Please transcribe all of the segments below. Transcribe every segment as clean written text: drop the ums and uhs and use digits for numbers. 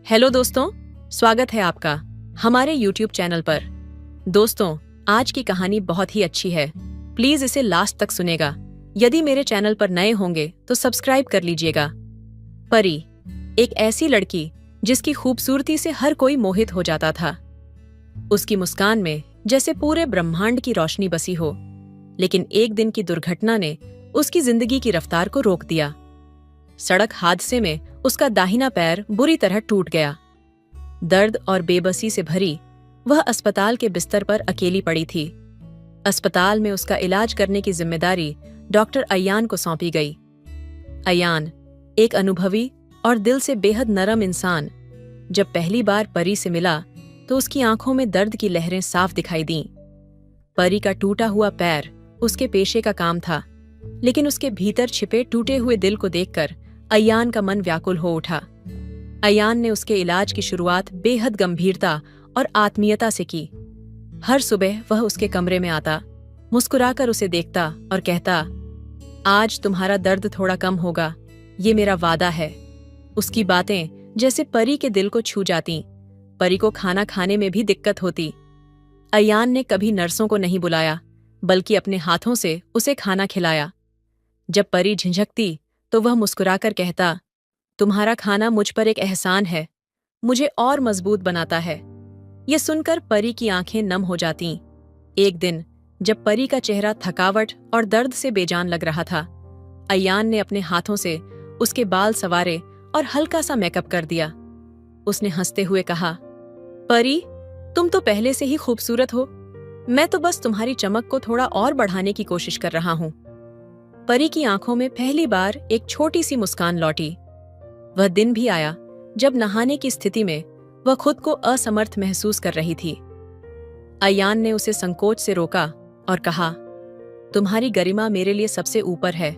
Hello दोस्तों, स्वागत है आपका हमारे YouTube चैनल पर। दोस्तों, आज की कहानी बहुत ही अच्छी है। प्लीज इसे लास्ट तक सुनेगा। यदि मेरे चैनल पर नए होंगे तो सब्सक्राइब कर लीजिएगा। परी, एक ऐसी लड़की जिसकी खूबसूरती से हर कोई मोहित हो जाता था। उसकी मुस्कान में जैसे पूरे ब्रह्मांड की रोशनी बसी हो। लेकिन एक दिन की दुर्घटना ने उसकी जिंदगी की रफ्तार को रोक दिया। सड़क हादसे में उसका दाहिना पैर बुरी तरह टूट गया। दर्द और बेबसी से भरी वह अस्पताल के बिस्तर पर अकेली पड़ी थी। अस्पताल में उसका इलाज करने की जिम्मेदारी डॉक्टर अयान को सौंपी गई। अयान, एक अनुभवी और दिल से बेहद नरम इंसान, जब पहली बार परी से मिला तो उसकी आंखों में दर्द की लहरें साफ दिखाई दीं। परी का टूटा हुआ पैर उसके पेशे का काम था, लेकिन उसके भीतर छिपे टूटे हुए दिल को देखकर अयान का मन व्याकुल हो उठा। अयान ने उसके इलाज की शुरुआत बेहद गंभीरता और आत्मीयता से की। हर सुबह वह उसके कमरे में आता, मुस्कुराकर उसे देखता और कहता, आज तुम्हारा दर्द थोड़ा कम होगा, ये मेरा वादा है। उसकी बातें जैसे परी के दिल को छू जातीं। परी को खाना खाने में भी दिक्कत होती। अयान ने कभी नर्सों को नहीं बुलाया, बल्कि अपने हाथों से उसे खाना खिलाया। जब परी झिझकती तो वह मुस्कुराकर कहता, तुम्हारा खाना मुझ पर एक एहसान है, मुझे और मजबूत बनाता है। ये सुनकर परी की आंखें नम हो जातीं। एक दिन जब परी का चेहरा थकावट और दर्द से बेजान लग रहा था, अयान ने अपने हाथों से उसके बाल संवारे और हल्का सा मेकअप कर दिया। उसने हंसते हुए कहा, परी, तुम तो पहले से ही खूबसूरत हो, मैं तो बस तुम्हारी चमक को थोड़ा और बढ़ाने की कोशिश कर रहा हूं। परी की आंखों में पहली बार एक छोटी सी मुस्कान लौटी। वह दिन भी आया जब नहाने की स्थिति में वह खुद को असमर्थ महसूस कर रही थी। अयान ने उसे संकोच से रोका और कहा, तुम्हारी गरिमा मेरे लिए सबसे ऊपर है।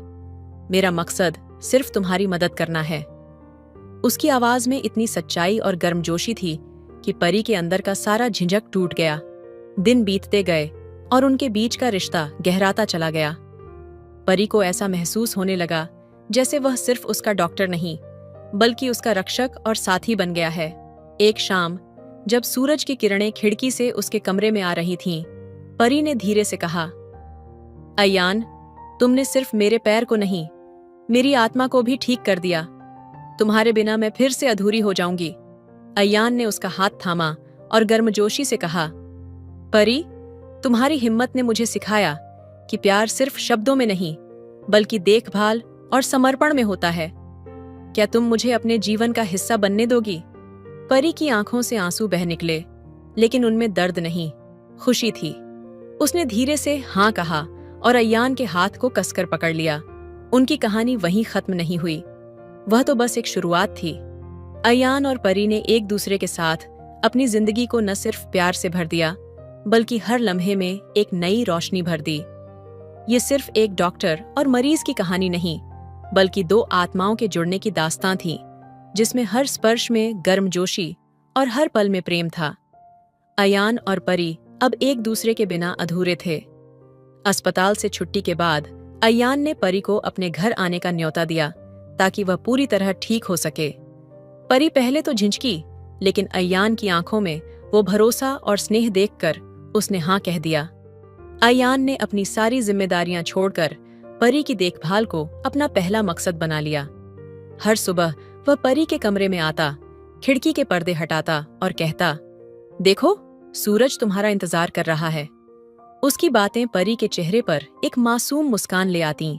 मेरा मकसद सिर्फ तुम्हारी मदद करना है। उसकी आवाज में इतनी सच्चाई और गर्मजोशी थी कि परी के अंदर का सारा झिझक टूट गया। दिन बीतते गए और उनके बीच का रिश्ता गहराता चला गया। परी को ऐसा महसूस होने लगा जैसे वह सिर्फ उसका डॉक्टर नहीं, बल्कि उसका रक्षक और साथी बन गया है। एक शाम जब सूरज की किरणें खिड़की से उसके कमरे में आ रही थीं, परी ने धीरे से कहा, अयान, तुमने सिर्फ मेरे पैर को नहीं, मेरी आत्मा को भी ठीक कर दिया। तुम्हारे बिना मैं फिर से अधूरी हो जाऊंगी। अयान ने उसका हाथ थामा और गर्मजोशी से कहा, परी, तुम्हारी हिम्मत ने मुझे सिखाया कि प्यार सिर्फ शब्दों में नहीं, बल्कि देखभाल और समर्पण में होता है। क्या तुम मुझे अपने जीवन का हिस्सा बनने दोगी? परी की आंखों से आंसू बह निकले, लेकिन उनमें दर्द नहीं, खुशी थी। उसने धीरे से हाँ कहा और अयान के हाथ को कसकर पकड़ लिया। उनकी कहानी वहीं खत्म नहीं हुई, वह तो बस एक शुरुआत थी। अयान और परी ने एक दूसरे के साथ अपनी जिंदगी को न सिर्फ प्यार से भर दिया, बल्कि हर लम्हे में एक नई रोशनी भर दी। ये सिर्फ एक डॉक्टर और मरीज की कहानी नहीं, बल्कि दो आत्माओं के जुड़ने की दास्तां थी, जिसमें हर स्पर्श में गर्मजोशी और हर पल में प्रेम था। अयान और परी अब एक दूसरे के बिना अधूरे थे। अस्पताल से छुट्टी के बाद अयान ने परी को अपने घर आने का न्योता दिया, ताकि वह पूरी तरह ठीक हो सके। परी पहले तो झिझकी, लेकिन अयान की आंखों में वो भरोसा और स्नेह देखकर उसने हाँ कह दिया। अयान ने अपनी सारी जिम्मेदारियां छोड़कर परी की देखभाल को अपना पहला मकसद बना लिया। हर सुबह वह परी के कमरे में आता, खिड़की के पर्दे हटाता और कहता, देखो, सूरज तुम्हारा इंतजार कर रहा है। उसकी बातें परी के चेहरे पर एक मासूम मुस्कान ले आतीं।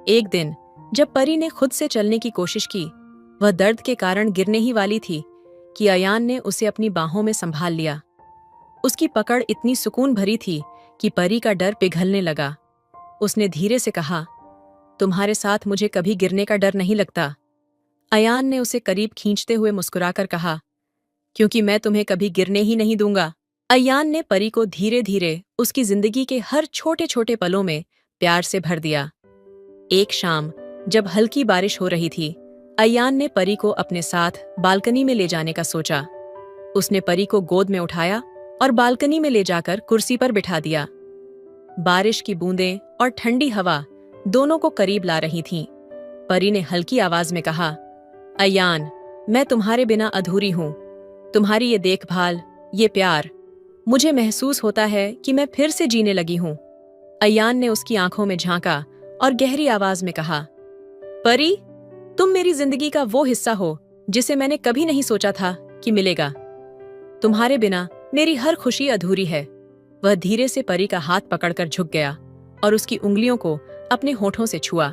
एक दिन जब परी ने खुद से चलने की कोशिश की, वह दर्द के कारण गिरने ही वाली थी कि अयान ने उसे अपनी बाहों में संभाल लिया। उसकी पकड़ इतनी सुकून भरी थी कि परी का डर पिघलने लगा। उसने धीरे से कहा, तुम्हारे साथ मुझे कभी गिरने का डर नहीं लगता। अयान ने उसे करीब खींचते हुए मुस्कुराकर कहा, क्योंकि मैं तुम्हें कभी गिरने ही नहीं दूंगा। अयान ने परी को धीरे धीरे उसकी जिंदगी के हर छोटे छोटे पलों में प्यार से भर दिया। एक शाम जब हल्की बारिश हो रही थी, अयान ने परी को अपने साथ बालकनी में ले जाने का सोचा। उसने परी को गोद में उठाया और बालकनी में ले जाकर कुर्सी पर बिठा दिया। बारिश की बूंदें और ठंडी हवा दोनों को करीब ला रही थीं। परी ने हल्की आवाज में कहा, अयान, मैं तुम्हारे बिना अधूरी हूँ। तुम्हारी ये देखभाल, ये प्यार, मुझे महसूस होता है कि मैं फिर से जीने लगी हूँ। अयान ने उसकी आंखों में झांका और गहरी आवाज में कहा, परी, तुम मेरी जिंदगी का वो हिस्सा हो जिसे मैंने कभी नहीं सोचा था कि मिलेगा। तुम्हारे बिना मेरी हर खुशी अधूरी है। वह धीरे से परी का हाथ पकड़कर झुक गया और उसकी उंगलियों को अपने होठों से छुआ।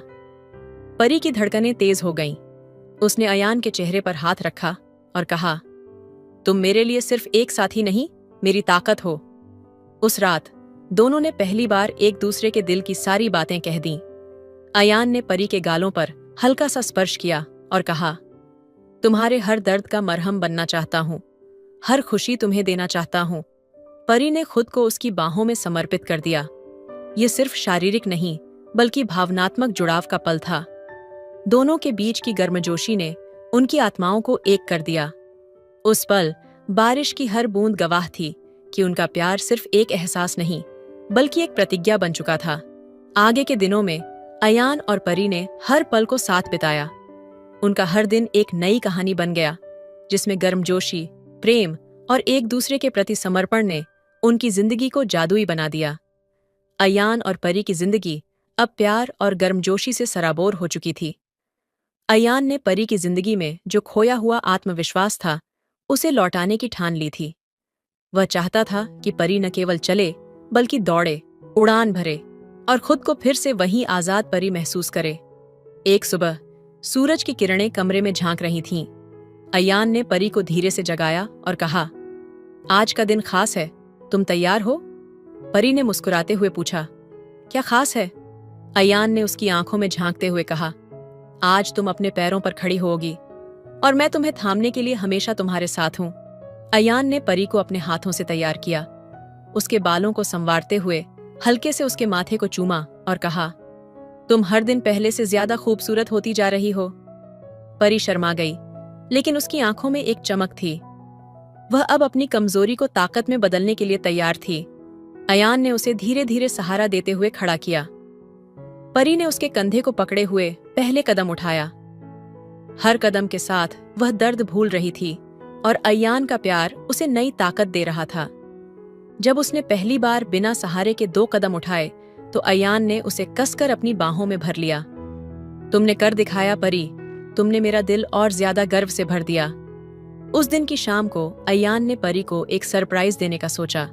परी की धड़कनें तेज हो गईं। उसने अयान के चेहरे पर हाथ रखा और कहा, तुम मेरे लिए सिर्फ एक साथी नहीं, मेरी ताकत हो। उस रात दोनों ने पहली बार एक दूसरे के दिल की सारी बातें कह दीं। अयान ने परी के गालों पर हल्का सा स्पर्श किया और कहा, तुम्हारे हर दर्द का मरहम बनना चाहता हूं, हर खुशी तुम्हें देना चाहता हूं। परी ने खुद को उसकी बाहों में समर्पित कर दिया। ये सिर्फ शारीरिक नहीं, बल्कि भावनात्मक जुड़ाव का पल था। दोनों के बीच की गर्मजोशी ने उनकी आत्माओं को एक कर दिया। उस पल बारिश की हर बूंद गवाह थी कि उनका प्यार सिर्फ एक एहसास नहीं, बल्कि एक प्रतिज्ञा बन चुका था। आगे के दिनों में अयान और परी ने हर पल को साथ बिताया। उनका हर दिन एक नई कहानी बन गया, जिसमें गर्मजोशी, प्रेम और एक दूसरे के प्रति समर्पण ने उनकी जिंदगी को जादुई बना दिया। अयान और परी की जिंदगी अब प्यार और गर्मजोशी से सराबोर हो चुकी थी। अयान ने परी की जिंदगी में जो खोया हुआ आत्मविश्वास था, उसे लौटाने की ठान ली थी। वह चाहता था कि परी न केवल चले, बल्कि दौड़े, उड़ान भरे और खुद को फिर से वही आजाद परी महसूस करे। एक सुबह सूरज की किरणें कमरे में झांक रही थीं। अयान ने परी को धीरे से जगाया और कहा, आज का दिन खास है, तुम तैयार हो? परी ने मुस्कुराते हुए पूछा, क्या खास है? अयान ने उसकी आंखों में झांकते हुए कहा, आज तुम अपने पैरों पर खड़ी होगी और मैं तुम्हें थामने के लिए हमेशा तुम्हारे साथ हूं। अयान ने परी को अपने हाथों से तैयार किया। उसके बालों को संवारते हुए हल्के से उसके माथे को चूमा और कहा, तुम हर दिन पहले से ज्यादा खूबसूरत होती जा रही हो। परी शर्मा गई, लेकिन उसकी आंखों में एक चमक थी। वह अब अपनी कमजोरी को ताकत में बदलने के लिए तैयार थी। अयान ने उसे धीरे धीरे सहारा देते हुए खड़ा किया। परी ने उसके कंधे को पकड़े हुए पहले कदम उठाया। हर कदम के साथ वह दर्द भूल रही थी और अयान का प्यार उसे नई ताकत दे रहा था। जब उसने पहली बार बिना सहारे के 2 कदम उठाए, तो अयान ने उसे कसकर अपनी बाहों में भर लिया। तुमने कर दिखाया परी, तुमने मेरा दिल और ज्यादा गर्व से भर दिया। उस दिन की शाम को अयान ने परी को एक सरप्राइज देने का सोचा।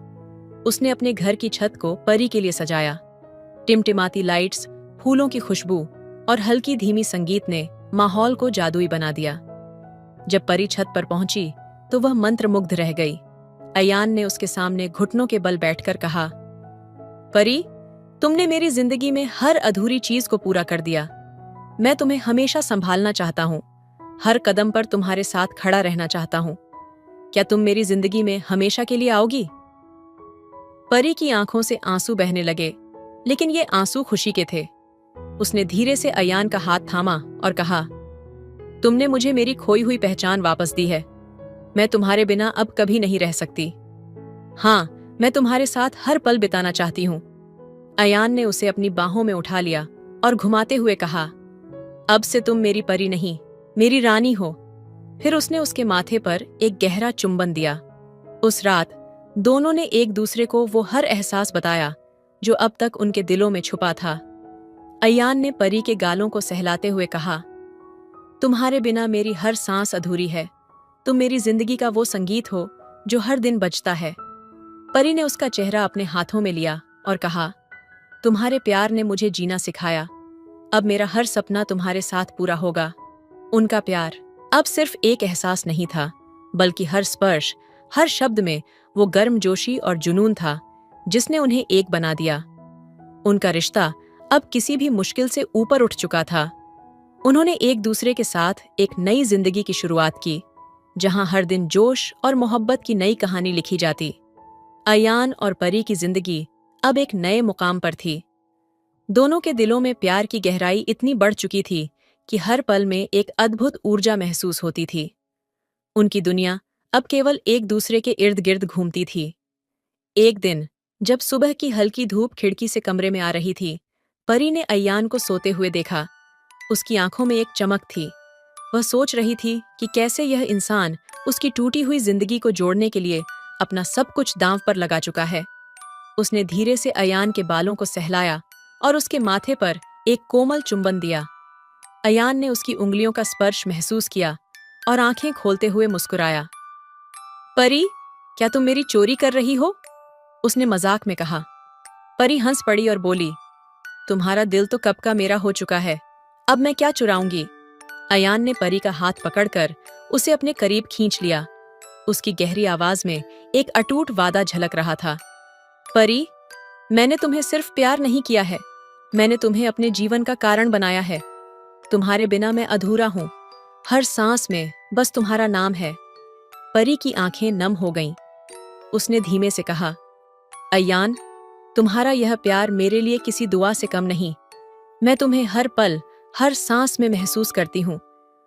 उसने अपने घर की छत को परी के लिए सजाया। टिमटिमाती लाइट्स, फूलों की खुशबू और हल्की धीमी संगीत ने माहौल को जादुई बना दिया। जब परी छत पर पहुंची तो वह मंत्रमुग्ध रह गई। अयान ने उसके सामने घुटनों के बल बैठकर कहा, परी, तुमने मेरी जिंदगी में हर अधूरी चीज को पूरा कर दिया। मैं तुम्हें हमेशा संभालना चाहता हूँ, हर कदम पर तुम्हारे साथ खड़ा रहना चाहता हूँ। क्या तुम मेरी जिंदगी में हमेशा के लिए आओगी? परी की आंखों से आंसू बहने लगे, लेकिन ये आंसू खुशी के थे। उसने धीरे से अयान का हाथ थामा और कहा, तुमने मुझे मेरी खोई हुई पहचान वापस दी है। मैं तुम्हारे बिना अब कभी नहीं रह सकती। हाँ, मैं तुम्हारे साथ हर पल बिताना चाहती हूँ। अयान ने उसे अपनी बाहों में उठा लिया और घुमाते हुए कहा, अब से तुम मेरी परी नहीं, मेरी रानी हो। फिर उसने उसके माथे पर एक गहरा चुंबन दिया। उस रात दोनों ने एक दूसरे को वो हर एहसास बताया जो अब तक उनके दिलों में छुपा था। अयान ने परी के गालों को सहलाते हुए कहा, तुम्हारे बिना मेरी हर सांस अधूरी है। तुम मेरी जिंदगी का वो संगीत हो जो हर दिन बजता है। परी ने उसका चेहरा अपने हाथों में लिया और कहा, तुम्हारे प्यार ने मुझे जीना सिखाया। अब मेरा हर सपना तुम्हारे साथ पूरा होगा। उनका प्यार अब सिर्फ एक एहसास नहीं था, बल्कि हर स्पर्श, हर शब्द में वो गर्मजोशी और जुनून था जिसने उन्हें एक बना दिया। उनका रिश्ता अब किसी भी मुश्किल से ऊपर उठ चुका था। उन्होंने एक दूसरे के साथ एक नई जिंदगी की शुरुआत की, जहां हर दिन जोश और मोहब्बत की नई कहानी लिखी जाती। अयान और परी की जिंदगी अब एक नए मुकाम पर थी। दोनों के दिलों में प्यार की गहराई इतनी बढ़ चुकी थी कि हर पल में एक अद्भुत ऊर्जा महसूस होती थी। उनकी दुनिया अब केवल एक दूसरे के इर्द गिर्द घूमती थी। एक दिन जब सुबह की हल्की धूप खिड़की से कमरे में आ रही थी, परी ने अयान को सोते हुए देखा। उसकी आंखों में एक चमक थी। वह सोच रही थी कि कैसे यह इंसान उसकी टूटी हुई जिंदगी को जोड़ने के लिए अपना सब कुछ दांव पर लगा चुका है। उसने धीरे से अयान के बालों को सहलाया और उसके माथे पर एक कोमल चुंबन दिया। अयान ने उसकी उंगलियों का स्पर्श महसूस किया और आंखें खोलते हुए मुस्कुराया। परी, क्या तुम मेरी चोरी कर रही हो? उसने मजाक में कहा। परी हंस पड़ी और बोली, तुम्हारा दिल तो कब का मेरा हो चुका है, अब मैं क्या चुराऊंगी? अयान ने परी का हाथ पकड़कर उसे अपने करीब खींच लिया। उसकी गहरी आवाज में एक अटूट वादा झलक रहा था। परी, मैंने तुम्हें सिर्फ प्यार नहीं किया है, मैंने तुम्हें अपने जीवन का कारण बनाया है। तुम्हारे बिना मैं अधूरा हूं, हर सांस में बस तुम्हारा नाम है। परी की आंखें नम हो गईं। उसने धीमे से कहा, अयान, तुम्हारा यह प्यार मेरे लिए किसी दुआ से कम नहीं। मैं तुम्हें हर पल, हर सांस में महसूस करती हूँ।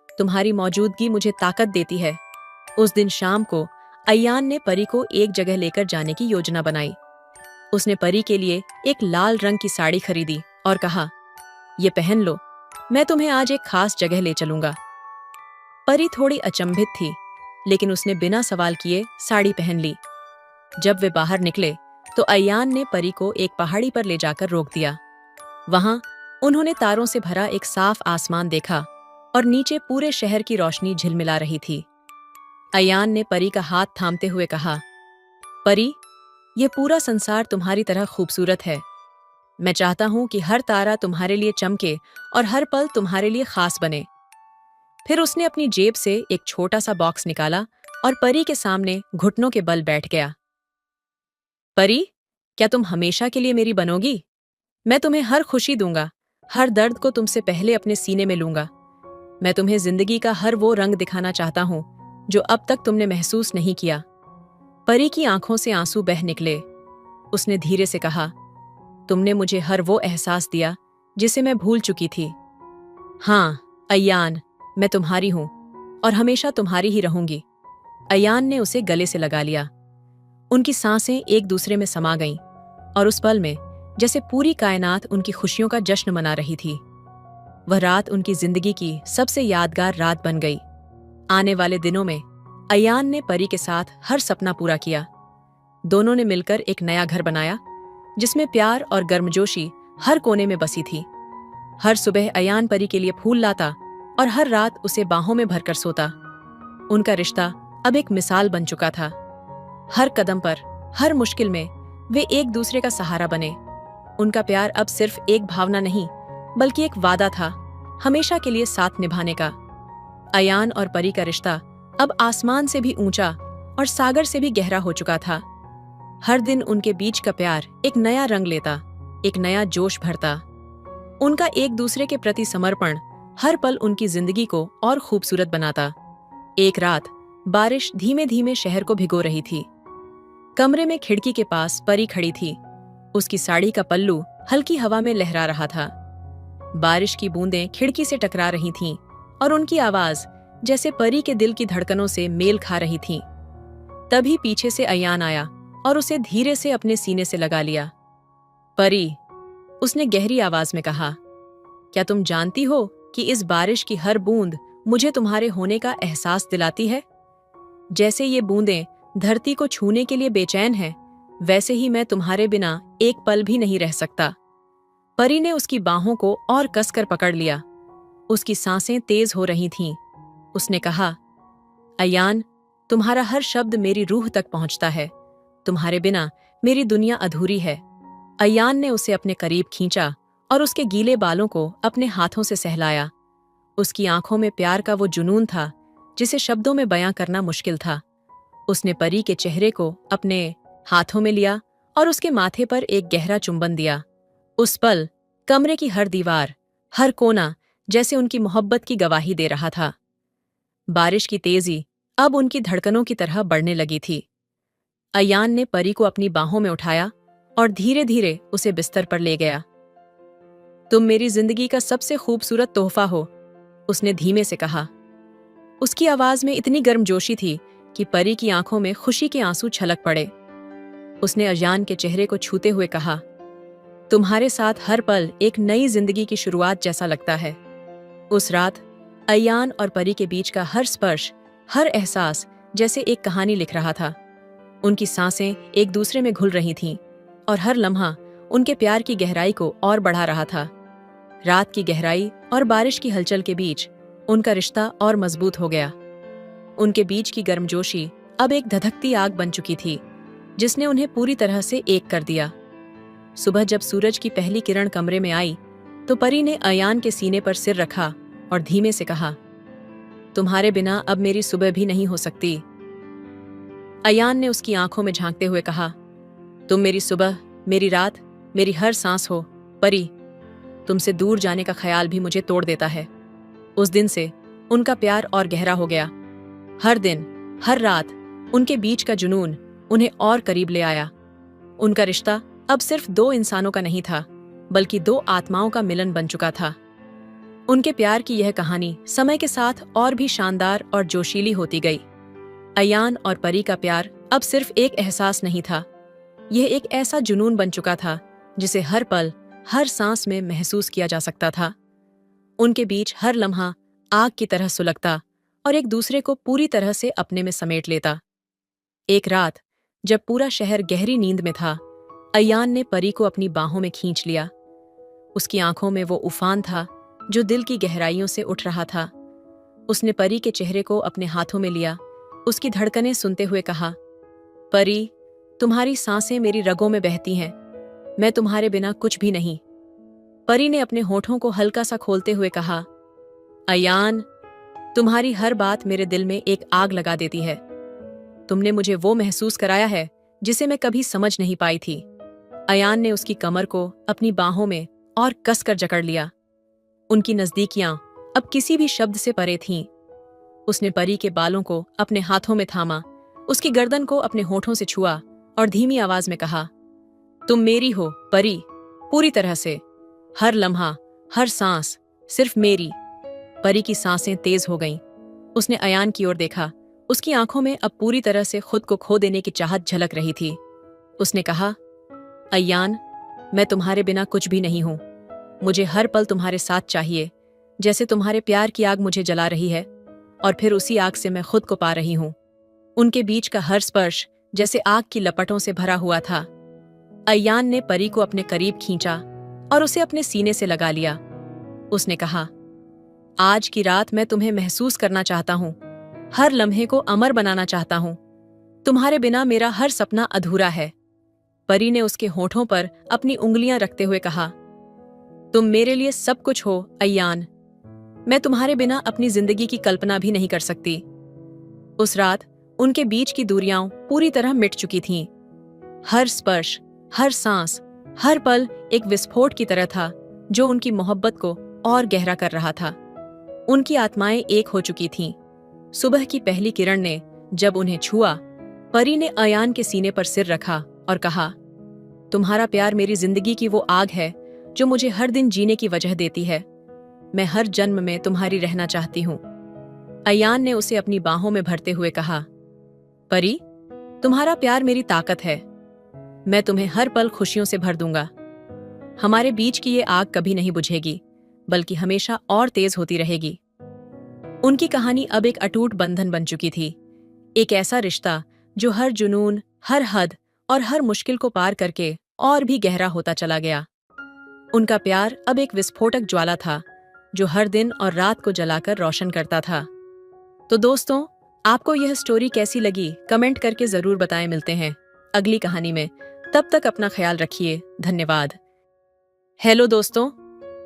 तुम्हारी मौजूदगी मुझे ताकत देती है। उस दिन शाम को अयान ने परी को एक जगह लेकर जाने की योजना बनाई। उसने परी के लिए एक लाल रंग की साड़ी खरीदी और कहा, ये पहन लो, मैं तुम्हें आज एक खास जगह ले चलूंगा। परी थोड़ी अचंभित थी, लेकिन उसने बिना सवाल किए साड़ी पहन ली। जब वे बाहर निकले तो अयान ने परी को एक पहाड़ी पर ले जाकर रोक दिया। वहां उन्होंने तारों से भरा एक साफ आसमान देखा और नीचे पूरे शहर की रोशनी झिलमिला रही थी। अयान ने परी का हाथ थामते हुए कहा, परी, ये पूरा संसार तुम्हारी तरह खूबसूरत है। मैं चाहता हूं कि हर तारा तुम्हारे लिए चमके और हर पल तुम्हारे लिए खास बने। फिर उसने अपनी जेब से एक छोटा सा बॉक्स निकाला और परी के सामने घुटनों के बल बैठ गया। परी, क्या तुम हमेशा के लिए मेरी बनोगी? मैं तुम्हें हर खुशी दूंगा, हर दर्द को तुमसे पहले अपने सीने में लूंगा। मैं तुम्हें जिंदगी का हर वो रंग दिखाना चाहता हूं जो अब तक तुमने महसूस नहीं किया। परी की आंखों से आंसू बह निकले। उसने धीरे से कहा, तुमने मुझे हर वो एहसास दिया जिसे मैं भूल चुकी थी। हाँ अयान, मैं तुम्हारी हूं और हमेशा तुम्हारी ही रहूंगी। अयान ने उसे गले से लगा लिया। उनकी सांसें एक दूसरे में समा गईं और उस पल में जैसे पूरी कायनात उनकी खुशियों का जश्न मना रही थी। वह रात उनकी जिंदगी की सबसे यादगार रात बन गई। आने वाले दिनों में अयान ने परी के साथ हर सपना पूरा किया। दोनों ने मिलकर एक नया घर बनाया जिसमें प्यार और गर्मजोशी हर कोने में बसी थी। हर सुबह अयान परी के लिए फूल लाता और हर रात उसे बाहों में भरकर सोता। उनका रिश्ता अब एक मिसाल बन चुका था। हर कदम पर, हर मुश्किल में वे एक दूसरे का सहारा बने। उनका प्यार अब सिर्फ एक भावना नहीं, बल्कि एक वादा था, हमेशा के लिए साथ निभाने का। अयान और परी का रिश्ता अब आसमान से भी ऊंचा और सागर से भी गहरा हो चुका था। हर दिन उनके बीच का प्यार एक नया रंग लेता, एक नया जोश भरता। उनका एक दूसरे के प्रति समर्पण हर पल उनकी जिंदगी को और खूबसूरत बनाता। एक रात बारिश धीमे धीमे शहर को भिगो रही थी। कमरे में खिड़की के पास परी खड़ी थी। उसकी साड़ी का पल्लू हल्की हवा में लहरा रहा था। बारिश की बूंदें खिड़की से टकरा रही थीं और उनकी आवाज जैसे परी के दिल की धड़कनों से मेल खा रही थी। तभी पीछे से अयान आया और उसे धीरे से अपने सीने से लगा लिया। परी, उसने गहरी आवाज में कहा, क्या तुम जानती हो कि इस बारिश की हर बूंद मुझे तुम्हारे होने का एहसास दिलाती है? जैसे ये बूंदें धरती को छूने के लिए बेचैन हैं, वैसे ही मैं तुम्हारे बिना एक पल भी नहीं रह सकता। परी ने उसकी बाहों को और कसकर पकड़ लिया। उसकी सांसें तेज हो रही थीं। उसने कहा, अयान, तुम्हारा हर शब्द मेरी रूह तक पहुंचता है। तुम्हारे बिना मेरी दुनिया अधूरी है। अयान ने उसे अपने करीब खींचा और उसके गीले बालों को अपने हाथों से सहलाया। उसकी आंखों में प्यार का वो जुनून था जिसे शब्दों में बयां करना मुश्किल था। उसने परी के चेहरे को अपने हाथों में लिया और उसके माथे पर एक गहरा चुंबन दिया। उस पल कमरे की हर दीवार, हर कोना जैसे उनकी मोहब्बत की गवाही दे रहा था। बारिश की तेजी अब उनकी धड़कनों की तरह बढ़ने लगी थी। अयान ने परी को अपनी बाहों में उठाया और धीरे धीरे उसे बिस्तर पर ले गया। तुम मेरी जिंदगी का सबसे खूबसूरत तोहफा हो, उसने धीमे से कहा। उसकी आवाज में इतनी गर्मजोशी थी कि परी की आंखों में खुशी के आंसू छलक पड़े। उसने अयान के चेहरे को छूते हुए कहा, तुम्हारे साथ हर पल एक नई जिंदगी की शुरुआत जैसा लगता है। उस रात अयान और परी के बीच का हर स्पर्श, हर एहसास जैसे एक कहानी लिख रहा था। उनकी सांसें एक दूसरे में घुल रही थीं और हर लम्हा उनके प्यार की गहराई को और बढ़ा रहा था। रात की गहराई और बारिश की हलचल के बीच उनका रिश्ता और मजबूत हो गया। उनके बीच की गर्मजोशी अब एक धधकती आग बन चुकी थी, जिसने उन्हें पूरी तरह से एक कर दिया। सुबह जब सूरज की पहली किरण कमरे में आई, तो परी ने अयान के सीने पर सिर रखा और धीमे से कहा, तुम्हारे बिना अब मेरी सुबह भी नहीं हो सकती। अयान ने उसकी आंखों में झांकते हुए कहा, तुम मेरी सुबह, मेरी रात, मेरी हर सांस हो परी। तुमसे दूर जाने का ख्याल भी मुझे तोड़ देता है। उस दिन से उनका प्यार और गहरा हो गया। हर दिन, हर रात उनके बीच का जुनून उन्हें और करीब ले आया। उनका रिश्ता अब सिर्फ दो इंसानों का नहीं था, बल्कि दो आत्माओं का मिलन बन चुका था। उनके प्यार की यह कहानी समय के साथ और भी शानदार और जोशीली होती गई। अयान और परी का प्यार अब सिर्फ एक एहसास नहीं था, यह एक ऐसा जुनून बन चुका था जिसे हर पल, हर सांस में महसूस किया जा सकता था। उनके बीच हर लम्हा आग की तरह सुलगता और एक दूसरे को पूरी तरह से अपने में समेट लेता। एक रात जब पूरा शहर गहरी नींद में था, अयान ने परी को अपनी बाहों में खींच लिया। उसकी आंखों में वो उफान था जो दिल की गहराइयों से उठ रहा था। उसने परी के चेहरे को अपने हाथों में लिया, उसकी धड़कनें सुनते हुए कहा, परी, तुम्हारी सांसें मेरी रगों में बहती हैं, मैं तुम्हारे बिना कुछ भी नहीं। परी ने अपने होठों को हल्का सा खोलते हुए कहा, अयान, तुम्हारी हर बात मेरे दिल में एक आग लगा देती है। तुमने मुझे वो महसूस कराया है जिसे मैं कभी समझ नहीं पाई थी। अयान ने उसकी कमर को अपनी बाहों में और कसकर जकड़ लिया। उनकी नजदीकियां अब किसी भी शब्द से परे थीं। उसने परी के बालों को अपने हाथों में थामा, उसकी गर्दन को अपने होठों से छुआ और धीमी आवाज में कहा, तुम मेरी हो परी, पूरी तरह से, हर लम्हा, हर सांस सिर्फ मेरी। परी की सांसें तेज हो गईं। उसने अयान की ओर देखा, उसकी आंखों में अब पूरी तरह से खुद को खो देने की चाहत झलक रही थी। उसने कहा, अयान, मैं तुम्हारे बिना कुछ भी नहीं हूं। मुझे हर पल तुम्हारे साथ चाहिए, जैसे तुम्हारे प्यार की आग मुझे जला रही है और फिर उसी आग से मैं खुद को पा रही हूं। उनके बीच का हर स्पर्श जैसे आग की लपटों से भरा हुआ था। अयान ने परी को अपने करीब खींचा और उसे अपने सीने से लगा लिया। उसने कहा, आज की रात मैं तुम्हें महसूस करना चाहता हूं, हर लम्हे को अमर बनाना चाहता हूं। तुम्हारे बिना मेरा हर सपना अधूरा है। परी ने उसके होठों पर अपनी उंगलियां रखते हुए कहा, तुम मेरे लिए सब कुछ हो अयान। मैं तुम्हारे बिना अपनी जिंदगी की कल्पना भी नहीं कर सकती। उस रात उनके बीच की दूरियां पूरी तरह मिट चुकी थीं। हर स्पर्श, हर सांस, हर पल एक विस्फोट की तरह था जो उनकी मोहब्बत को और गहरा कर रहा था। उनकी आत्माएं एक हो चुकी थीं। सुबह की पहली किरण ने जब उन्हें छुआ, परी ने अयान के सीने पर सिर रखा और कहा, तुम्हारा प्यार मेरी जिंदगी की वो आग है जो मुझे हर दिन जीने की वजह देती है। मैं हर जन्म में तुम्हारी रहना चाहती हूं। अयान ने उसे अपनी बाहों में भरते हुए कहा, परी, तुम्हारा प्यार मेरी ताकत है। मैं तुम्हें हर पल खुशियों से भर दूंगा। हमारे बीच की ये आग कभी नहीं बुझेगी, बल्कि हमेशा और तेज होती रहेगी। उनकी कहानी अब एक अटूट बंधन बन चुकी थी, एक ऐसा रिश्ता जो हर जुनून, हर हद और हर मुश्किल को पार करके और भी गहरा होता चला गया। उनका प्यार अब एक विस्फोटक ज्वाला था जो हर दिन और रात को जलाकर रोशन करता था। तो दोस्तों, आपको यह स्टोरी कैसी लगी कमेंट करके जरूर बताएं। मिलते हैं अगली कहानी में, तब तक अपना ख्याल रखिए। धन्यवाद। हेलो दोस्तों,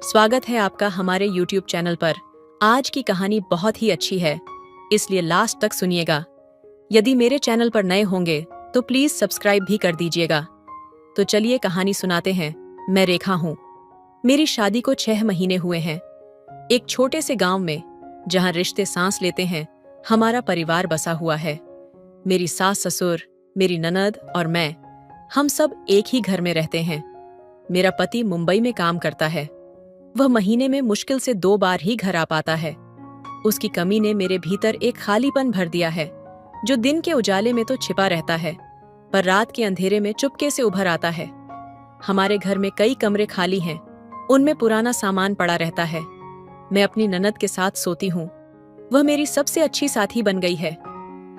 स्वागत है आपका हमारे YouTube चैनल पर। आज की कहानी बहुत ही अच्छी है, इसलिए लास्ट तक सुनिएगा। यदि मेरे चैनल पर नए होंगे तो प्लीज सब्सक्राइब भी कर दीजिएगा। तो चलिए कहानी सुनाते हैं। मैं रेखा हूँ। मेरी शादी को 6 महीने हुए हैं। एक छोटे से गांव में, जहां रिश्ते सांस लेते हैं, हमारा परिवार बसा हुआ है। मेरी सास ससुर, मेरी ननद और मैं, हम सब एक ही घर में रहते हैं। मेरा पति मुंबई में काम करता है। वह महीने में मुश्किल से 2 बार ही घर आ पाता है। उसकी कमी ने मेरे भीतर एक खालीपन भर दिया है, जो दिन के उजाले में तो छिपा रहता है, पर रात के अंधेरे में चुपके से उभर आता है। हमारे घर में कई कमरे खाली हैं, उनमें पुराना सामान पड़ा रहता है। मैं अपनी ननद के साथ सोती हूँ। वह मेरी सबसे अच्छी साथी बन गई है।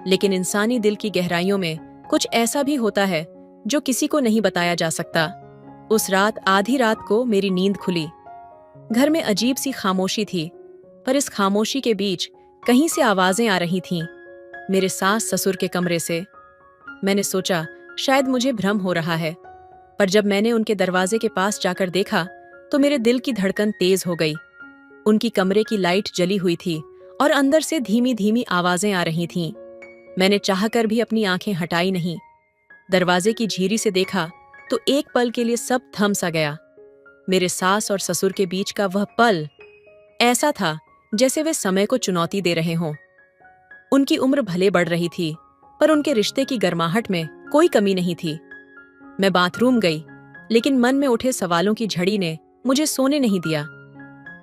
लेकिन इंसानी दिल की गहराइयों में कुछ ऐसा भी होता है जो किसी को नहीं बताया जा सकता। उस रात आधी रात को मेरी नींद खुली। घर में अजीब सी खामोशी थी, पर इस खामोशी के बीच कहीं से आवाजें आ रही थीं, मेरे सास ससुर के कमरे से। मैंने सोचा शायद मुझे भ्रम हो रहा है, पर जब मैंने उनके दरवाजे के पास जाकर देखा तो मेरे दिल की धड़कन तेज हो गई। उनकी कमरे की लाइट जली हुई थी और अंदर से धीमी धीमी आवाजें आ रही थीं। मैंने चाहकर भी अपनी आंखें हटाई नहीं। दरवाजे की झीरी से देखा तो एक पल के लिए सब थम सा गया। मेरे सास और ससुर के बीच का वह पल ऐसा था जैसे वे समय को चुनौती दे रहे हों। उनकी उम्र भले बढ़ रही थी, पर उनके रिश्ते की गर्माहट में कोई कमी नहीं थी। मैं बाथरूम गई, लेकिन मन में उठे सवालों की झड़ी ने मुझे सोने नहीं दिया।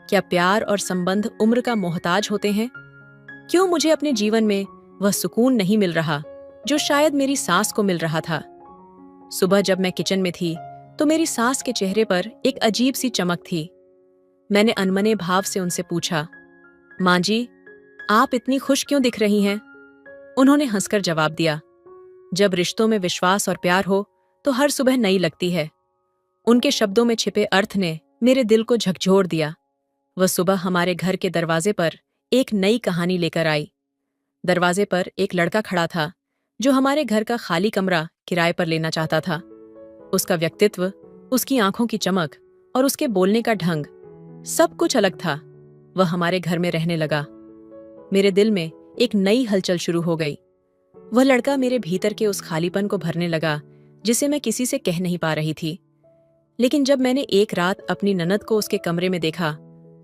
क्या प्यार और संबंध उम्र का मोहताज होते हैं? क्यों मुझे अपने जीवन में वह सुकून नहीं मिल रहा जो शायद मेरी सास को मिल रहा था? सुबह जब मैं किचन में थी तो मेरी सास के चेहरे पर एक अजीब सी चमक थी। मैंने अनमने भाव से उनसे पूछा, माँ जी, आप इतनी खुश क्यों दिख रही हैं? उन्होंने हंसकर जवाब दिया, जब रिश्तों में विश्वास और प्यार हो तो हर सुबह नई लगती है। उनके शब्दों में छिपे अर्थ ने मेरे दिल को झकझोर दिया। वह सुबह हमारे घर के दरवाजे पर एक नई कहानी लेकर आई। दरवाजे पर एक लड़का खड़ा था जो हमारे घर का खाली कमरा किराए पर लेना चाहता था। उसका व्यक्तित्व, उसकी आंखों की चमक और उसके बोलने का ढंग, सब कुछ अलग था। वह हमारे घर में रहने लगा। मेरे दिल में एक नई हलचल शुरू हो गई। वह लड़का मेरे भीतर के उस खालीपन को भरने लगा जिसे मैं किसी से कह नहीं पा रही थी। लेकिन जब मैंने एक रात अपनी ननद को उसके कमरे में देखा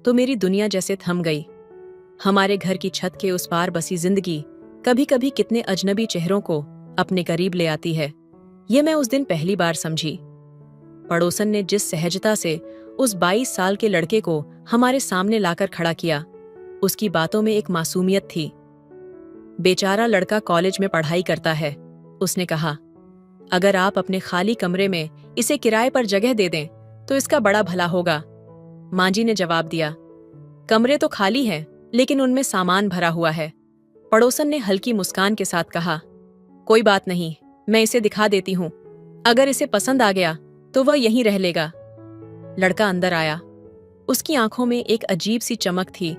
तो मेरी दुनिया जैसे थम गई। हमारे घर की छत के उस पार बसी जिंदगी कभी कभी कितने अजनबी चेहरों को अपने करीब ले आती है, ये मैं उस दिन पहली बार समझी। पड़ोसन ने जिस सहजता से उस 22 साल के लड़के को हमारे सामने लाकर खड़ा किया, उसकी बातों में एक मासूमियत थी। बेचारा लड़का कॉलेज में पढ़ाई करता है, उसने कहा। अगर आप अपने खाली कमरे में इसे किराए पर जगह दे दें तो इसका बड़ा भला होगा। माँ जी ने जवाब दिया, कमरे तो खाली हैं, लेकिन उनमें सामान भरा हुआ है। पड़ोसन ने हल्की मुस्कान के साथ कहा, कोई बात नहीं, मैं इसे दिखा देती हूँ। अगर इसे पसंद आ गया तो वह यहीं रह लेगा। लड़का अंदर आया। उसकी आंखों में एक अजीब सी चमक थी,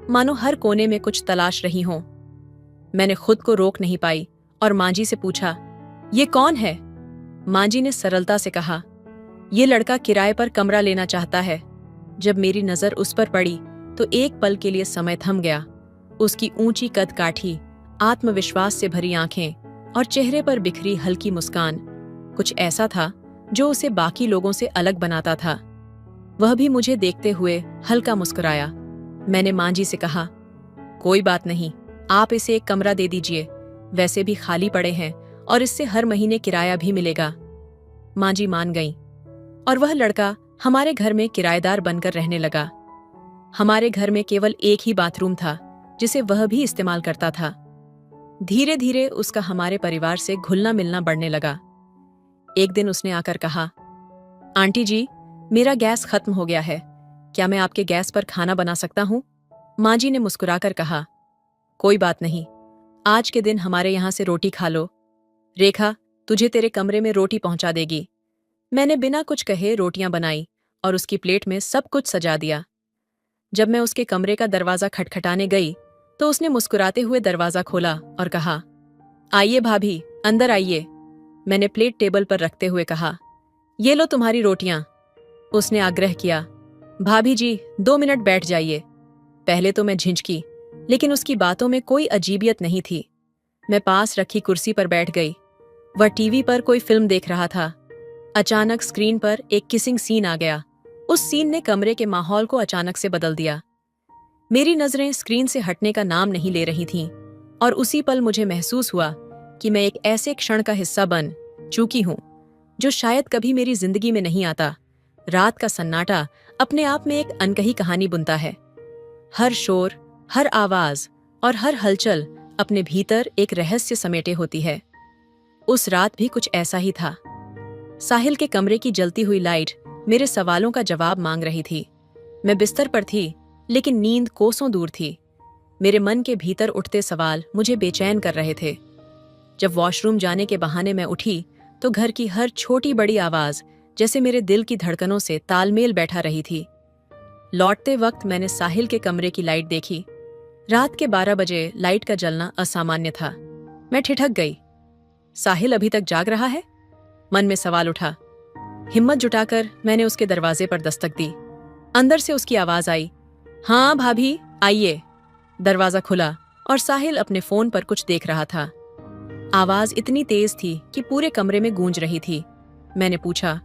मानो हर कोने में कुछ तलाश रही हों। मैंने खुद को रोक नहीं पाई और माँ जी से पूछा, ये कौन है? माँ जी ने सरलता से कहा, ये लड़का किराए पर कमरा लेना चाहता है। जब मेरी नजर उस पर पड़ी तो एक पल के लिए समय थम गया। उसकी ऊंची कद काठी, आत्मविश्वास से भरी आंखें और चेहरे पर बिखरी हल्की मुस्कान, कुछ ऐसा था जो उसे बाकी लोगों से अलग बनाता था। वह भी मुझे देखते हुए हल्का मुस्कुराया। मैंने माँ जी से कहा, कोई बात नहीं, आप इसे एक कमरा दे दीजिए, वैसे भी खाली पड़े हैं और इससे हर महीने किराया भी मिलेगा। माँ जी मान गईं और वह लड़का हमारे घर में किराएदार बनकर रहने लगा। हमारे घर में केवल एक ही बाथरूम था जिसे वह भी इस्तेमाल करता था। धीरे धीरे उसका हमारे परिवार से घुलना मिलना बढ़ने लगा। एक दिन उसने आकर कहा, आंटी जी, मेरा गैस खत्म हो गया है, क्या मैं आपके गैस पर खाना बना सकता हूँ? माँ जी ने मुस्कुराकर कहा, कोई बात नहीं, आज के दिन हमारे यहाँ से रोटी खा लो। रेखा तुझे तेरे कमरे में रोटी पहुंचा देगी। मैंने बिना कुछ कहे रोटियां बनाई और उसकी प्लेट में सब कुछ सजा दिया। जब मैं उसके कमरे का दरवाजा खटखटाने गई तो उसने मुस्कुराते हुए दरवाजा खोला और कहा, आइए भाभी, अंदर आइए। मैंने प्लेट टेबल पर रखते हुए कहा, ये लो तुम्हारी रोटियां। उसने आग्रह किया, भाभी जी 2 मिनट बैठ जाइए। पहले तो मैं झिझकी, लेकिन उसकी बातों में कोई अजीबियत नहीं थी। मैं पास रखी कुर्सी पर बैठ गई। वह टीवी पर कोई फिल्म देख रहा था। अचानक स्क्रीन पर एक किसिंग सीन आ गया। उस सीन ने कमरे के माहौल को अचानक से बदल दिया। मेरी नजरें स्क्रीन से हटने का नाम नहीं ले रही थीं और उसी पल मुझे महसूस हुआ कि मैं एक ऐसे क्षण का हिस्सा बन चुकी हूं जो शायद कभी मेरी जिंदगी में नहीं आता। रात का सन्नाटा अपने आप में एक अनकही कहानी बुनता है। हर शोर, हर आवाज और हर हलचल अपने भीतर एक रहस्य समेटे होती है। उस रात भी कुछ ऐसा ही था। साहिल के कमरे की जलती हुई लाइट मेरे सवालों का जवाब मांग रही थी। मैं बिस्तर पर थी, लेकिन नींद कोसों दूर थी। मेरे मन के भीतर उठते सवाल मुझे बेचैन कर रहे थे। जब वॉशरूम जाने के बहाने मैं उठी तो घर की हर छोटी बड़ी आवाज जैसे मेरे दिल की धड़कनों से तालमेल बैठा रही थी। लौटते वक्त मैंने साहिल के कमरे की लाइट देखी। रात के 12 बजे लाइट का जलना असामान्य था। मैं ठिठक गई। साहिल अभी तक जाग रहा है? मन में सवाल उठा। हिम्मत जुटाकर मैंने उसके दरवाजे पर दस्तक दी। अंदर से उसकी आवाज आई, हाँ भाभी आइए। दरवाजा खुला और साहिल अपने फोन पर कुछ देख रहा था। आवाज इतनी तेज थी कि पूरे कमरे में गूंज रही थी। मैंने पूछा,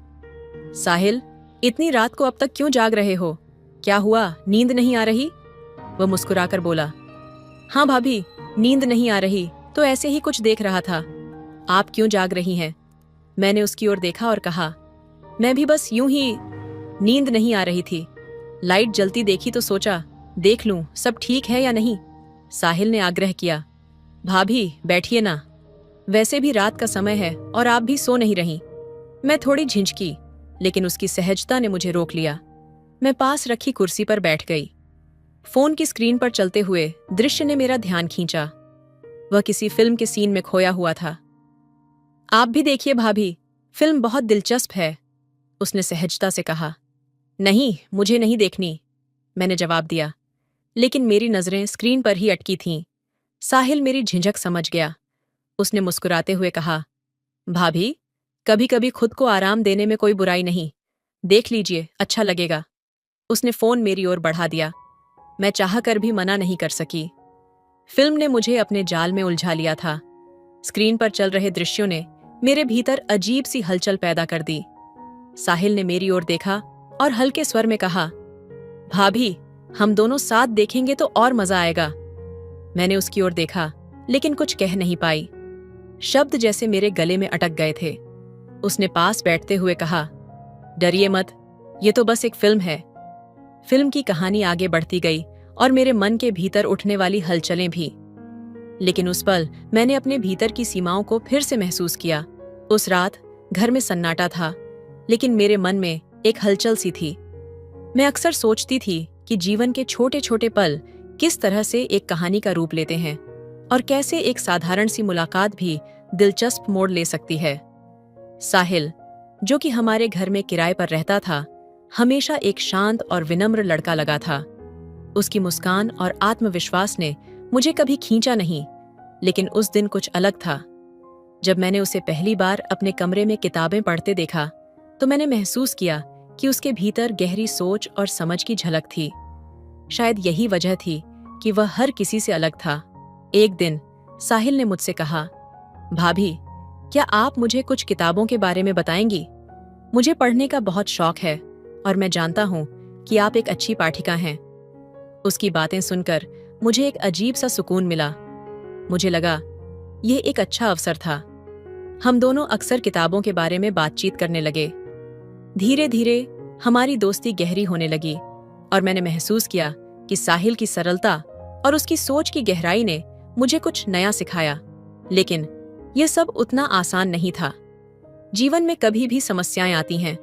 साहिल इतनी रात को अब तक क्यों जाग रहे हो? क्या हुआ, नींद नहीं आ रही? वह मुस्कुराकर बोला, हाँ भाभी, नींद नहीं आ रही तो ऐसे ही कुछ देख रहा था। आप क्यों जाग रही हैं? मैंने उसकी ओर देखा और कहा, मैं भी बस यूं ही। नींद नहीं आ रही थी। लाइट जलती देखी तो सोचा देख लूं सब ठीक है या नहीं। साहिल ने आग्रह किया, भाभी बैठिए ना, वैसे भी रात का समय है और आप भी सो नहीं रही। मैं थोड़ी झिझकी, लेकिन उसकी सहजता ने मुझे रोक लिया। मैं पास रखी कुर्सी पर बैठ गई। फोन की स्क्रीन पर चलते हुए दृश्य ने मेरा ध्यान खींचा। वह किसी फिल्म के सीन में खोया हुआ था। आप भी देखिए भाभी, फिल्म बहुत दिलचस्प है, उसने सहजता से कहा। नहीं, मुझे नहीं देखनी, मैंने जवाब दिया, लेकिन मेरी नजरें स्क्रीन पर ही अटकी थीं। साहिल मेरी झिझक समझ गया। उसने मुस्कुराते हुए कहा, भाभी कभी कभी खुद को आराम देने में कोई बुराई नहीं, देख लीजिए अच्छा लगेगा। उसने फोन मेरी ओर बढ़ा दिया। मैं चाहकर भी मना नहीं कर सकी। फिल्म ने मुझे अपने जाल में उलझा लिया था। स्क्रीन पर चल रहे दृश्यों ने मेरे भीतर अजीब सी हलचल पैदा कर दी। साहिल ने मेरी ओर देखा और हल्के स्वर में कहा, भाभी हम दोनों साथ देखेंगे तो और मजा आएगा। मैंने उसकी ओर देखा, लेकिन कुछ कह नहीं पाई। शब्द जैसे मेरे गले में अटक गए थे। उसने पास बैठते हुए कहा, डरिए मत, ये तो बस एक फिल्म है। फिल्म की कहानी आगे बढ़ती गई और मेरे मन के भीतर उठने वाली हलचलें भी। लेकिन उस पल मैंने अपने भीतर की सीमाओं को फिर से महसूस किया। उस रात घर में सन्नाटा था, लेकिन मेरे मन में एक हलचल सी थी। मैं अक्सर सोचती थी कि जीवन के छोटे छोटे पल किस तरह से एक कहानी का रूप लेते हैं और कैसे एक साधारण सी मुलाकात भी दिलचस्प मोड़ ले सकती है। साहिल, जो कि हमारे घर में किराए पर रहता था, हमेशा एक शांत और विनम्र लड़का लगा था। उसकी मुस्कान और आत्मविश्वास ने मुझे कभी खींचा नहीं, लेकिन उस दिन कुछ अलग था। जब मैंने उसे पहली बार अपने कमरे में किताबें पढ़ते देखा तो मैंने महसूस किया कि उसके भीतर गहरी सोच और समझ की झलक थी। शायद यही वजह थी कि वह हर किसी से अलग था। एक दिन साहिल ने मुझसे कहा, भाभी क्या आप मुझे कुछ किताबों के बारे में बताएंगी? मुझे पढ़ने का बहुत शौक है और मैं जानता हूं कि आप एक अच्छी पाठिका हैं। उसकी बातें सुनकर मुझे एक अजीब सा सुकून मिला। मुझे लगा यह एक अच्छा अवसर था। हम दोनों अक्सर किताबों के बारे में बातचीत करने लगे। धीरे धीरे हमारी दोस्ती गहरी होने लगी और मैंने महसूस किया कि साहिल की सरलता और उसकी सोच की गहराई ने मुझे कुछ नया सिखाया। लेकिन यह सब उतना आसान नहीं था। जीवन में कभी भी समस्याएं आती हैं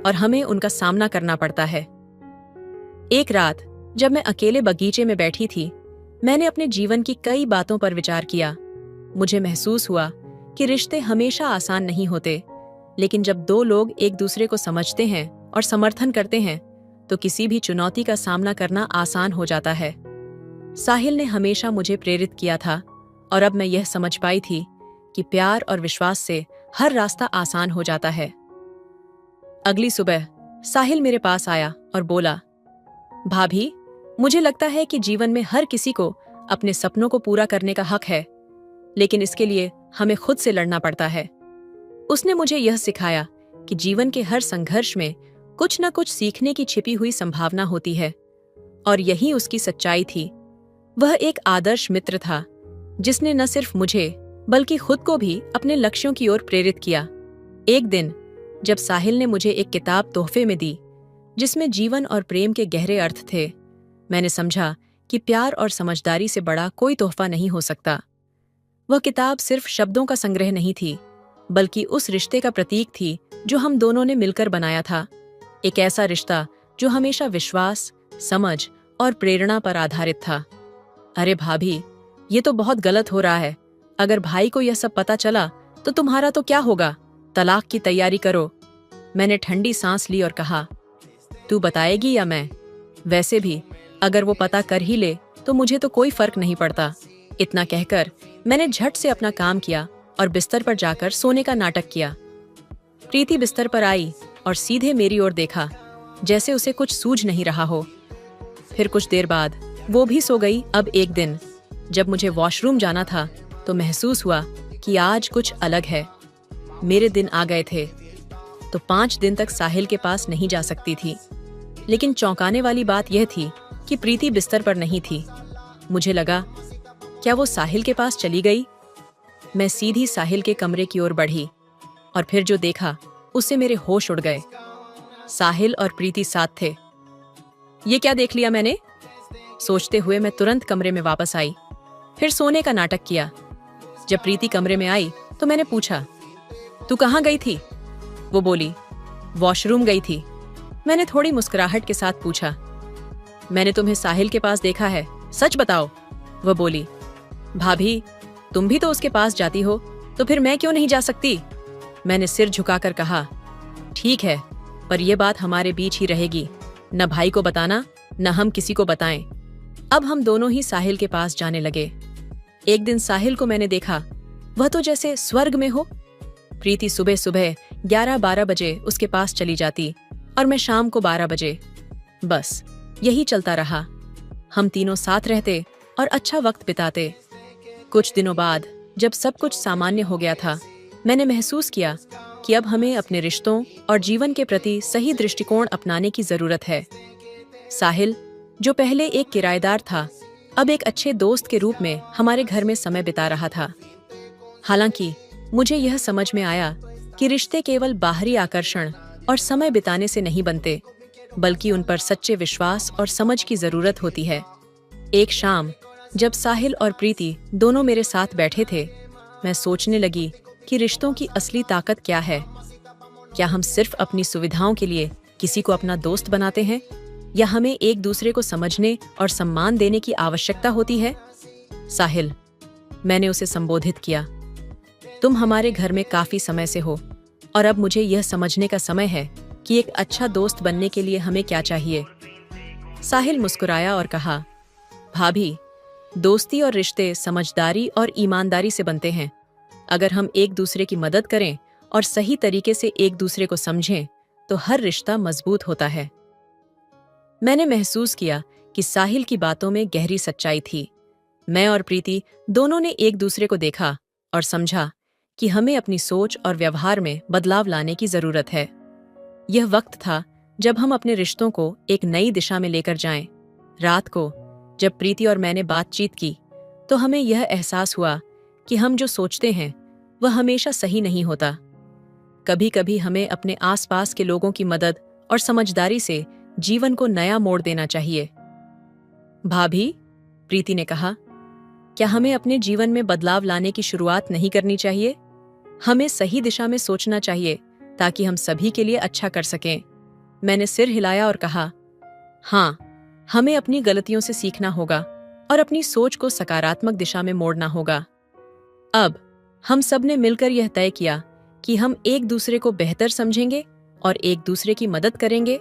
और हमें उनका सामना करना पड़ता है। एक रात जब मैं अकेले बगीचे में बैठी थी, मैंने अपने जीवन की कई बातों पर विचार किया। मुझे महसूस हुआ कि रिश्ते हमेशा आसान नहीं होते, लेकिन जब दो लोग एक दूसरे को समझते हैं और समर्थन करते हैं तो किसी भी चुनौती का सामना करना आसान हो जाता है। साहिल ने हमेशा मुझे प्रेरित किया था और अब मैं यह समझ पाई थी कि प्यार और विश्वास से हर रास्ता आसान हो जाता है। अगली सुबह साहिल मेरे पास आया और बोला, भाभी मुझे लगता है कि जीवन में हर किसी को अपने सपनों को पूरा करने का हक है, लेकिन इसके लिए हमें खुद से लड़ना पड़ता है। उसने मुझे यह सिखाया कि जीवन के हर संघर्ष में कुछ न कुछ सीखने की छिपी हुई संभावना होती है, और यही उसकी सच्चाई थी। वह एक आदर्श मित्र था जिसने न सिर्फ मुझे बल्कि खुद को भी अपने लक्ष्यों की ओर प्रेरित किया। एक दिन जब साहिल ने मुझे एक किताब तोहफे में दी जिसमें जीवन और प्रेम के गहरे अर्थ थे, मैंने समझा कि प्यार और समझदारी से बड़ा कोई तोहफा नहीं हो सकता। वह किताब सिर्फ शब्दों का संग्रह नहीं थी, बल्कि उस रिश्ते का प्रतीक थी जो हम दोनों ने मिलकर बनाया था। एक ऐसा रिश्ता जो हमेशा विश्वास, समझ और प्रेरणा पर आधारित था। अरे भाभी, ये तो बहुत गलत हो रहा है। अगर भाई को यह सब पता चला तो तुम्हारा तो क्या होगा? तलाक की तैयारी करो। मैंने ठंडी सांस ली और कहा, तू बताएगी या मैं? वैसे भी अगर वो पता कर ही ले तो मुझे तो कोई फर्क नहीं पड़ता। इतना कहकर मैंने झट से अपना काम किया और बिस्तर पर जाकर सोने का नाटक किया। प्रीति बिस्तर पर आई और सीधे मेरी ओर देखा, जैसे उसे कुछ सूझ नहीं रहा हो। फिर कुछ देर बाद वो भी सो गई। अब एक दिन जब मुझे वॉशरूम जाना था तो महसूस हुआ कि आज कुछ अलग है। मेरे दिन आ गए थे तो 5 दिन तक साहिल के पास नहीं जा सकती थी। लेकिन चौंकाने वाली बात यह थी कि प्रीति बिस्तर पर नहीं थी। मुझे लगा, क्या वो साहिल के पास चली गई? मैं सीधी साहिल के कमरे की ओर बढ़ी और फिर जो देखा उससे मेरे होश उड़ गए। साहिल और प्रीति साथ थे। ये क्या देख लिया मैंने? सोचते हुए मैं तुरंत कमरे में वापस आई, फिर सोने का नाटक किया। जब प्रीति कमरे में आई तो मैंने पूछा, तू कहाँ गई थी? वो बोली, वॉशरूम गई थी। मैंने थोड़ी मुस्कुराहट के साथ पूछा, मैंने तुम्हें साहिल के पास देखा है, सच बताओ। वो बोली, भाभी, तुम भी तो उसके पास जाती हो, तो फिर मैं क्यों नहीं जा सकती? मैंने सिर झुकाकर कहा, ठीक है, पर यह बात हमारे बीच ही रहेगी। न भाई को बताना, न हम किसी को बताएं। अब हम दोनों ही साहिल के पास जाने लगे। एक दिन साहिल को मैंने देखा, वह तो जैसे स्वर्ग में हो। प्रीति सुबह सुबह 11-12 बजे उसके पास चली जाती और मैं शाम को 12 बजे। बस यही चलता रहा। हम तीनों साथ रहते और अच्छा वक्त बिताते। कुछ दिनों बाद जब सब कुछ सामान्य हो गया था, मैंने महसूस किया कि अब हमें अपने रिश्तों और जीवन के प्रति सही दृष्टिकोण अपनाने की जरूरत है। साहिल, जो पहले एक किराएदार था, अब एक अच्छे दोस्त के रूप में हमारे घर में समय बिता रहा था। हालांकि मुझे यह समझ में आया कि रिश्ते केवल बाहरी आकर्षण और समय बिताने से नहीं बनते, बल्कि उन पर सच्चे विश्वास और समझ की जरूरत होती है। एक शाम जब साहिल और प्रीति दोनों मेरे साथ बैठे थे, मैं सोचने लगी कि रिश्तों की असली ताकत क्या है। क्या हम सिर्फ अपनी सुविधाओं के लिए किसी को अपना दोस्त बनाते हैं, या हमें एक दूसरे को समझने और सम्मान देने की आवश्यकता होती है? साहिल, मैंने उसे संबोधित किया, तुम हमारे घर में काफी समय से हो और अब मुझे यह समझने का समय है कि एक अच्छा दोस्त बनने के लिए हमें क्या चाहिए। साहिल मुस्कुराया और कहा, भाभी, दोस्ती और रिश्ते समझदारी और ईमानदारी से बनते हैं। अगर हम एक दूसरे की मदद करें और सही तरीके से एक दूसरे को समझें तो हर रिश्ता मजबूत होता है। मैंने महसूस किया कि साहिल की बातों में गहरी सच्चाई थी। मैं और प्रीति दोनों ने एक दूसरे को देखा और समझा कि हमें अपनी सोच और व्यवहार में बदलाव लाने की जरूरत है। यह वक्त था जब हम अपने रिश्तों को एक नई दिशा में लेकर जाएं। रात को जब प्रीति और मैंने बातचीत की तो हमें यह एहसास हुआ कि हम जो सोचते हैं वह हमेशा सही नहीं होता। कभी कभी हमें अपने आसपास के लोगों की मदद और समझदारी से जीवन को नया मोड़ देना चाहिए। भाभी, प्रीति ने कहा, क्या हमें अपने जीवन में बदलाव लाने की शुरुआत नहीं करनी चाहिए? हमें सही दिशा में सोचना चाहिए ताकि हम सभी के लिए अच्छा कर सकें। मैंने सिर हिलाया और कहा, हाँ, हमें अपनी गलतियों से सीखना होगा और अपनी सोच को सकारात्मक दिशा में मोड़ना होगा। अब हम सब ने मिलकर यह तय किया कि हम एक दूसरे को बेहतर समझेंगे और एक दूसरे की मदद करेंगे।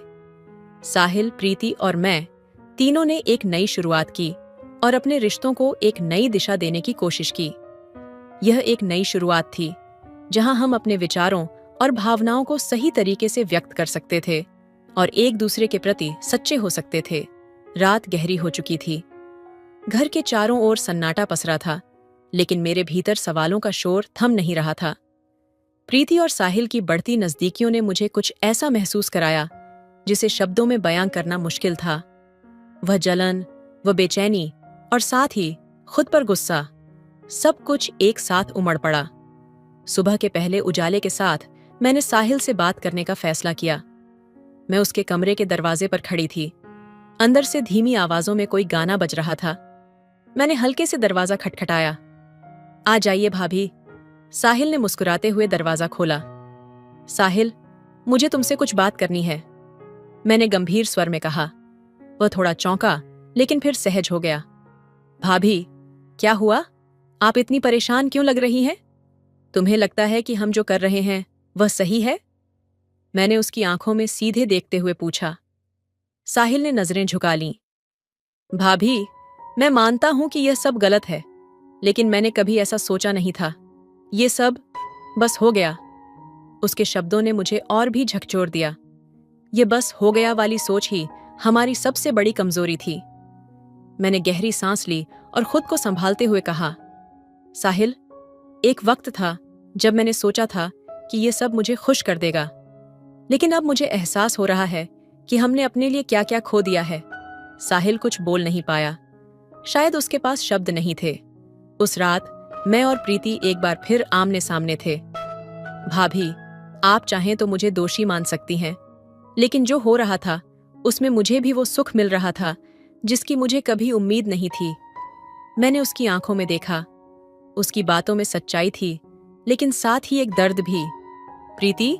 साहिल, प्रीति और मैं तीनों ने एक नई शुरुआत की और अपने रिश्तों को एक नई दिशा देने की कोशिश की। यह एक नई शुरुआत थी जहां हम अपने विचारों और भावनाओं को सही तरीके से व्यक्त कर सकते थे और एक दूसरे के प्रति सच्चे हो सकते थे। रात गहरी हो चुकी थी। घर के चारों ओर सन्नाटा पसरा था, लेकिन मेरे भीतर सवालों का शोर थम नहीं रहा था। प्रीति और साहिल की बढ़ती नजदीकियों ने मुझे कुछ ऐसा महसूस कराया जिसे शब्दों में बयां करना मुश्किल था। वह जलन, वह बेचैनी और साथ ही खुद पर गुस्सा, सब कुछ एक साथ उमड़ पड़ा। सुबह के पहले उजाले के साथ मैंने साहिल से बात करने का फैसला किया। मैं उसके कमरे के दरवाजे पर खड़ी थी। अंदर से धीमी आवाजों में कोई गाना बज रहा था। मैंने हल्के से दरवाजा खटखटाया। आ जाइए भाभी, साहिल ने मुस्कुराते हुए दरवाजा खोला। साहिल, मुझे तुमसे कुछ बात करनी है, मैंने गंभीर स्वर में कहा। वह थोड़ा चौंका, लेकिन फिर सहज हो गया। भाभी, क्या हुआ? आप इतनी परेशान क्यों लग रही हैं? तुम्हें लगता है कि हम जो कर रहे हैं वह सही है? मैंने उसकी आंखों में सीधे देखते हुए पूछा। साहिल ने नजरें झुका लीं। भाभी, मैं मानता हूं कि यह सब गलत है, लेकिन मैंने कभी ऐसा सोचा नहीं था। ये सब बस हो गया। उसके शब्दों ने मुझे और भी झकझोर दिया। ये बस हो गया वाली सोच ही हमारी सबसे बड़ी कमजोरी थी। मैंने गहरी सांस ली और खुद को संभालते हुए कहा, साहिल, एक वक्त था जब मैंने सोचा था कि ये सब मुझे खुश कर देगा, लेकिन अब मुझे एहसास हो रहा है कि हमने अपने लिए क्या क्या खो दिया है। साहिल कुछ बोल नहीं पाया। शायद उसके पास शब्द नहीं थे। उस रात मैं और प्रीति एक बार फिर आमने सामने थे। भाभी, आप चाहें तो मुझे दोषी मान सकती हैं, लेकिन जो हो रहा था उसमें मुझे भी वो सुख मिल रहा था जिसकी मुझे कभी उम्मीद नहीं थी। मैंने उसकी आंखों में देखा। उसकी बातों में सच्चाई थी, लेकिन साथ ही एक दर्द भी। प्रीति,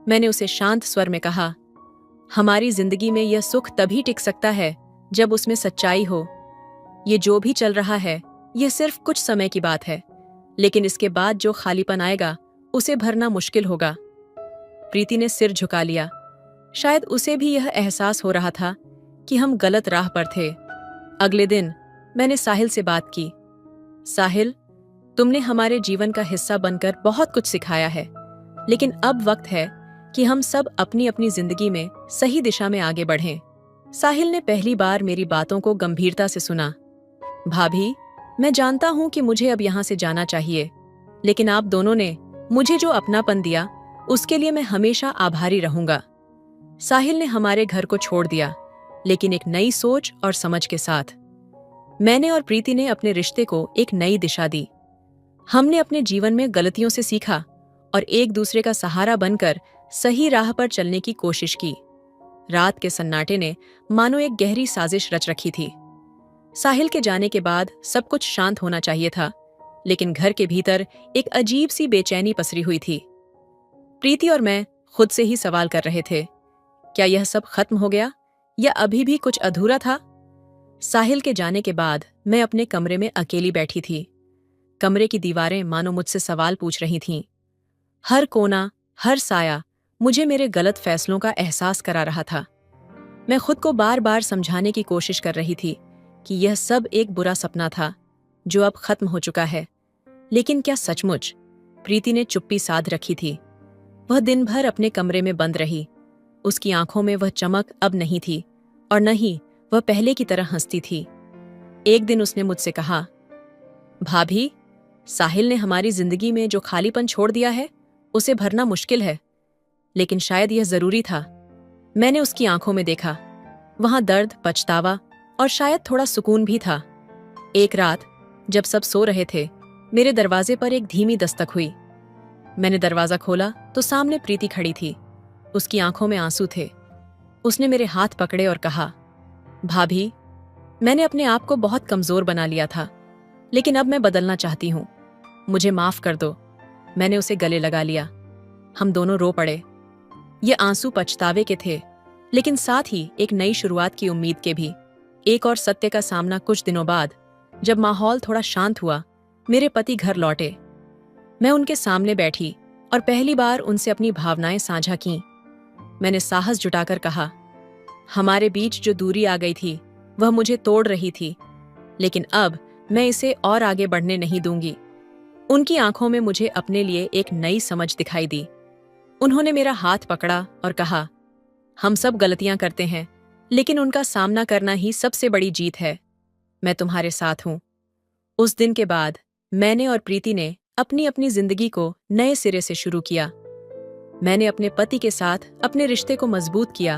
मैंने उसे शांत स्वर में कहा, हमारी जिंदगी में यह सुख तभी टिक सकता है जब उसमें सच्चाई हो। ये जो भी चल रहा है यह सिर्फ कुछ समय की बात है, लेकिन इसके बाद जो खालीपन आएगा उसे भरना मुश्किल होगा। प्रीति ने सिर झुका लिया। शायद उसे भी यह एहसास हो रहा था कि हम गलत राह पर थे। अगले दिन मैंने साहिल से बात की। साहिल, तुमने हमारे जीवन का हिस्सा बनकर बहुत कुछ सिखाया है, लेकिन अब वक्त है कि हम सब अपनी अपनी जिंदगी में सही दिशा में आगे बढ़ें। साहिल ने पहली बार मेरी बातों को गंभीरता से सुना। भाभी, मैं जानता हूं कि मुझे अब यहां से जाना चाहिए, लेकिन आप दोनों ने मुझे जो अपनापन दिया उसके लिए मैं हमेशा आभारी रहूंगा। साहिल ने हमारे घर को छोड़ दिया, लेकिन एक नई सोच और समझ के साथ। मैंने और प्रीति ने अपने रिश्ते को एक नई दिशा दी। हमने अपने जीवन में गलतियों से सीखा और एक दूसरे का सहारा बनकर सही राह पर चलने की कोशिश की। रात के सन्नाटे ने मानो एक गहरी साजिश रच रखी थी। साहिल के जाने के बाद सब कुछ शांत होना चाहिए था, लेकिन घर के भीतर एक अजीब सी बेचैनी पसरी हुई थी। प्रीति और मैं खुद से ही सवाल कर रहे थे, क्या यह सब खत्म हो गया या अभी भी कुछ अधूरा था? साहिल के जाने के बाद मैं अपने कमरे में अकेली बैठी थी। कमरे की दीवारें मानो मुझसे सवाल पूछ रही थीं। हर कोना, हर साया मुझे मेरे गलत फैसलों का एहसास करा रहा था। मैं खुद को बार बार समझाने की कोशिश कर रही थी कि यह सब एक बुरा सपना था जो अब खत्म हो चुका है। लेकिन क्या सचमुच? प्रीति ने चुप्पी साध रखी थी। वह दिन भर अपने कमरे में बंद रही। उसकी आंखों में वह चमक अब नहीं थी और न ही वह पहले की तरह हंसती थी। एक दिन उसने मुझसे कहा, भाभी, साहिल ने हमारी जिंदगी में जो खालीपन छोड़ दिया है उसे भरना मुश्किल है, लेकिन शायद यह जरूरी था। मैंने उसकी आंखों में देखा। वहां दर्द, पछतावा और शायद थोड़ा सुकून भी था। एक रात जब सब सो रहे थे, मेरे दरवाजे पर एक धीमी दस्तक हुई। मैंने दरवाजा खोला तो सामने प्रीति खड़ी थी। उसकी आंखों में आंसू थे। उसने मेरे हाथ पकड़े और कहा, भाभी, मैंने अपने आप को बहुत कमजोर बना लिया था, लेकिन अब मैं बदलना चाहती हूँ। मुझे माफ कर दो। मैंने उसे गले लगा लिया। हम दोनों रो पड़े। ये आंसू पछतावे के थे, लेकिन साथ ही एक नई शुरुआत की उम्मीद के भी। एक और सत्य का सामना कुछ दिनों बाद, जब माहौल थोड़ा शांत हुआ, मेरे पति घर लौटे। मैं उनके सामने बैठी और पहली बार उनसे अपनी भावनाएं साझा की। मैंने साहस जुटाकर कहा, हमारे बीच जो दूरी आ गई थी वह मुझे तोड़ रही थी, लेकिन अब मैं इसे और आगे बढ़ने नहीं दूंगी। उनकी आंखों में मुझे अपने लिए एक नई समझ दिखाई दी। उन्होंने मेरा हाथ पकड़ा और कहा, हम सब गलतियां करते हैं, लेकिन उनका सामना करना ही सबसे बड़ी जीत है। मैं तुम्हारे साथ हूं। उस दिन के बाद मैंने और प्रीति ने अपनी अपनी जिंदगी को नए सिरे से शुरू किया। मैंने अपने पति के साथ अपने रिश्ते को मजबूत किया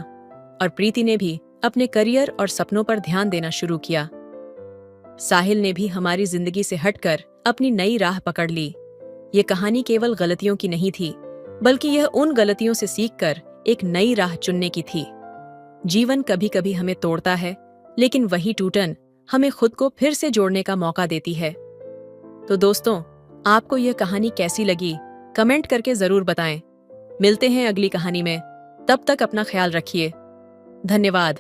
और प्रीति ने भी अपने करियर और सपनों पर ध्यान देना शुरू किया। साहिल ने भी हमारी जिंदगी से हटकर अपनी नई राह पकड़ ली। ये कहानी केवल गलतियों की नहीं थी, बल्कि यह उन गलतियों से सीखकर एक नई राह चुनने की थी। जीवन कभी कभी हमें तोड़ता है, लेकिन वही टूटन हमें खुद को फिर से जोड़ने का मौका देती है। तो दोस्तों, आपको यह कहानी कैसी लगी कमेंट करके जरूर बताएं। मिलते हैं अगली कहानी में। तब तक अपना ख्याल रखिए। धन्यवाद।